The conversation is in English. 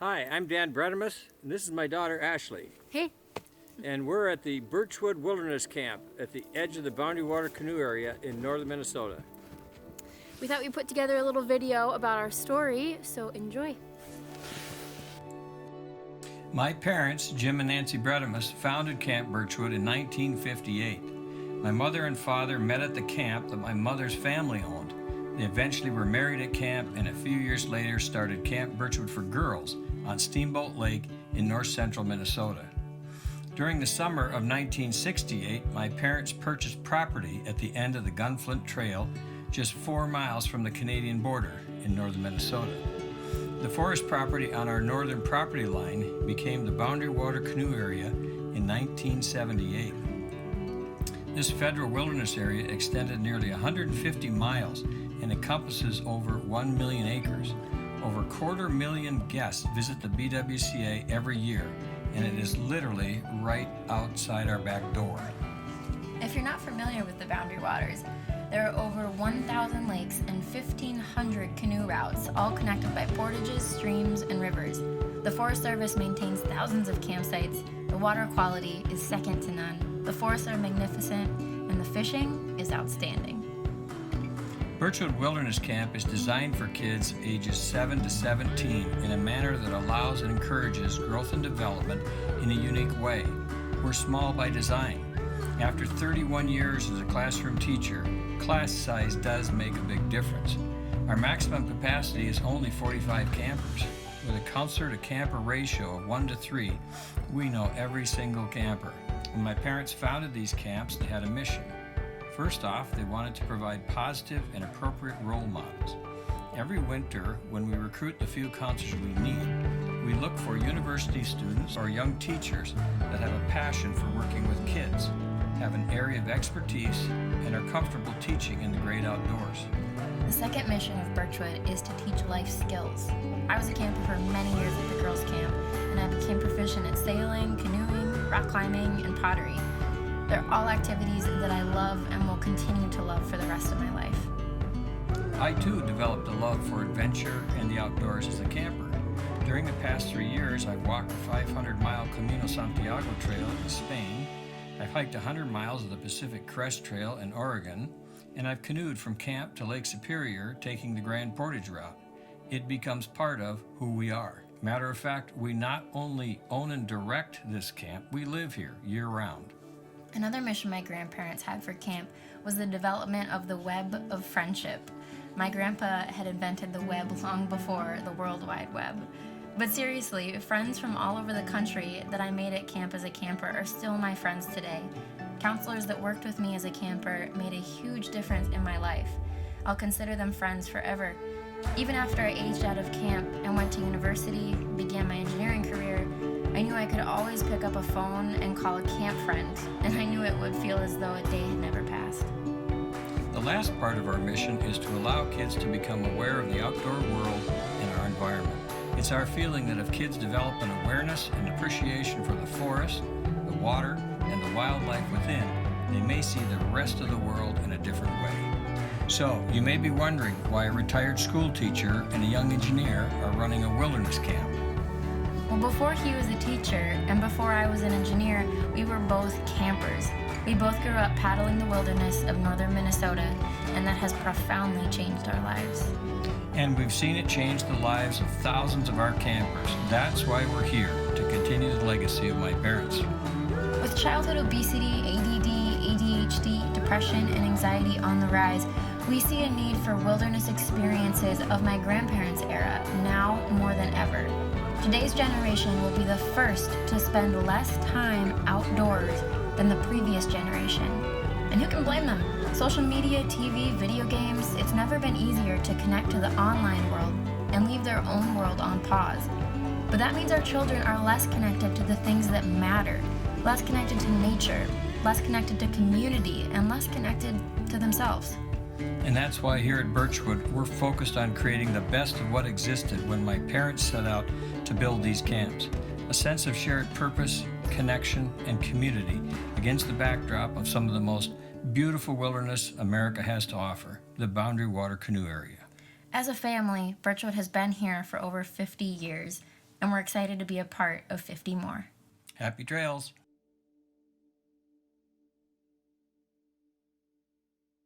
Hi, I'm Dan Bredimus, and this is my daughter Ashley. Hey. And we're at the Birchwood Wilderness Camp at the edge of the Boundary Water Canoe Area in northern Minnesota. We thought we'd put together a little video about our story, so enjoy. My parents, Jim and Nancy Bredimus, founded Camp Birchwood in 1958. My mother and father met at the camp that my mother's family owned. They eventually were married at camp and a few years later started Camp Birchwood for Girls on Steamboat Lake in north central Minnesota. During the summer of 1968, my parents purchased property at the end of the Gunflint Trail, just 4 miles from the Canadian border in northern Minnesota. The forest property on our northern property line became the Boundary Water Canoe Area in 1978. This federal wilderness area extended nearly 150 miles and encompasses over 1 million acres. Over 250,000 guests visit the BWCA every year, and it is literally right outside our back door. If you're not familiar with the Boundary Waters, there are over 1,000 lakes and 1,500 canoe routes, all connected by portages, streams, and rivers. The Forest Service maintains thousands of campsites. The water quality is second to none. The forests are magnificent, and the fishing is outstanding. Birchwood Wilderness Camp is designed for kids ages 7 to 17 in a manner that allows and encourages growth and development in a unique way. We're small by design. After 31 years as a classroom teacher, class size does make a big difference. Our maximum capacity is only 45 campers. With a counselor to camper ratio of 1 to 3, we know every single camper. When my parents founded these camps, they had a mission. First off, they wanted to provide positive and appropriate role models. Every winter, when we recruit the few counselors we need, we look for university students or young teachers that have a passion for working with kids, have an area of expertise, and are comfortable teaching in the great outdoors. The second mission of Birchwood is to teach life skills. I was a camper for many years at the girls' camp, and I became proficient at sailing, canoeing, rock climbing, and pottery. They're all activities that I love and will continue to love for the rest of my life. I too developed a love for adventure and the outdoors as a camper. During the past 3 years, I've walked the 500-mile Camino Santiago Trail in Spain, I've hiked 100 miles of the Pacific Crest Trail in Oregon, and I've canoed from camp to Lake Superior, taking the Grand Portage route. It becomes part of who we are. Matter of fact, we not only own and direct this camp, we live here year-round. Another mission my grandparents had for camp was the development of the web of friendship. My grandpa had invented the web long before the World Wide Web. But seriously, friends from all over the country that I made at camp as a camper are still my friends today. Counselors that worked with me as a camper made a huge difference in my life. I'll consider them friends forever. Even after I aged out of camp and went to university, began my engineering career, I knew I could always pick up a phone and call a camp friend, and I knew it would feel as though a day had never passed. The last part of our mission is to allow kids to become aware of the outdoor world and our environment. It's our feeling that if kids develop an awareness and appreciation for the forest, the water, and the wildlife within, they may see the rest of the world in a different way. So, you may be wondering why a retired school teacher and a young engineer are running a wilderness camp. Well, before he was a teacher and before I was an engineer, we were both campers. We both grew up paddling the wilderness of northern Minnesota, and that has profoundly changed our lives. And we've seen it change the lives of thousands of our campers. That's why we're here, to continue the legacy of my parents. With childhood obesity, ADD, ADHD, depression, and anxiety on the rise, we see a need for wilderness experiences of my grandparents' era, now more than ever. Today's generation will be the first to spend less time outdoors than the previous generation. And who can blame them? Social media, TV, video games, it's never been easier to connect to the online world and leave their own world on pause. But that means our children are less connected to the things that matter, less connected to nature, less connected to community, and less connected to themselves. And that's why here at Birchwood, we're focused on creating the best of what existed when my parents set out to build these camps. A sense of shared purpose, connection, and community against the backdrop of some of the most beautiful wilderness America has to offer, the Boundary Water Canoe Area. As a family, Birchwood has been here for over 50 years. and we're excited to be a part of 50 more. Happy trails.